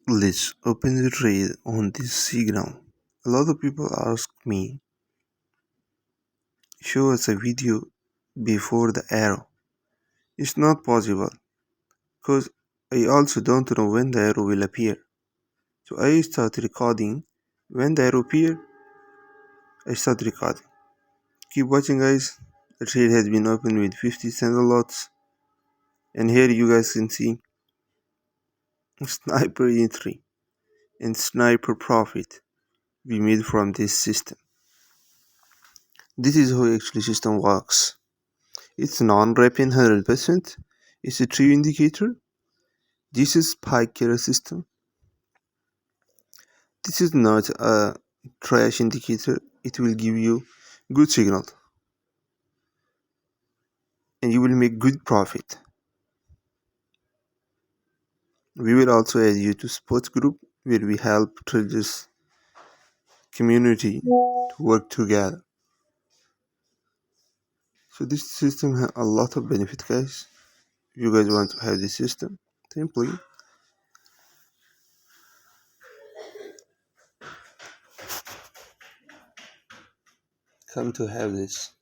Let's open the trade on this signal. A lot of people ask me, show us a video before the arrow. It's not possible because I also don't know when the arrow will appear. So I start recording. When the arrow appear, I start recording. Keep watching, guys. The trade has been opened with 50 standard lots, and here you guys can see sniper entry and sniper profit we made from this system. This is how actually system works. It's non-wrapping 100%. It's a true indicator. This is spike error system. This is not a trash indicator. It will give you good signal and you will make good profit. We will also add you to sports group where we help traders community to work together. So this system has a lot of benefit, guys. If you guys want to have this system, simply come to have this.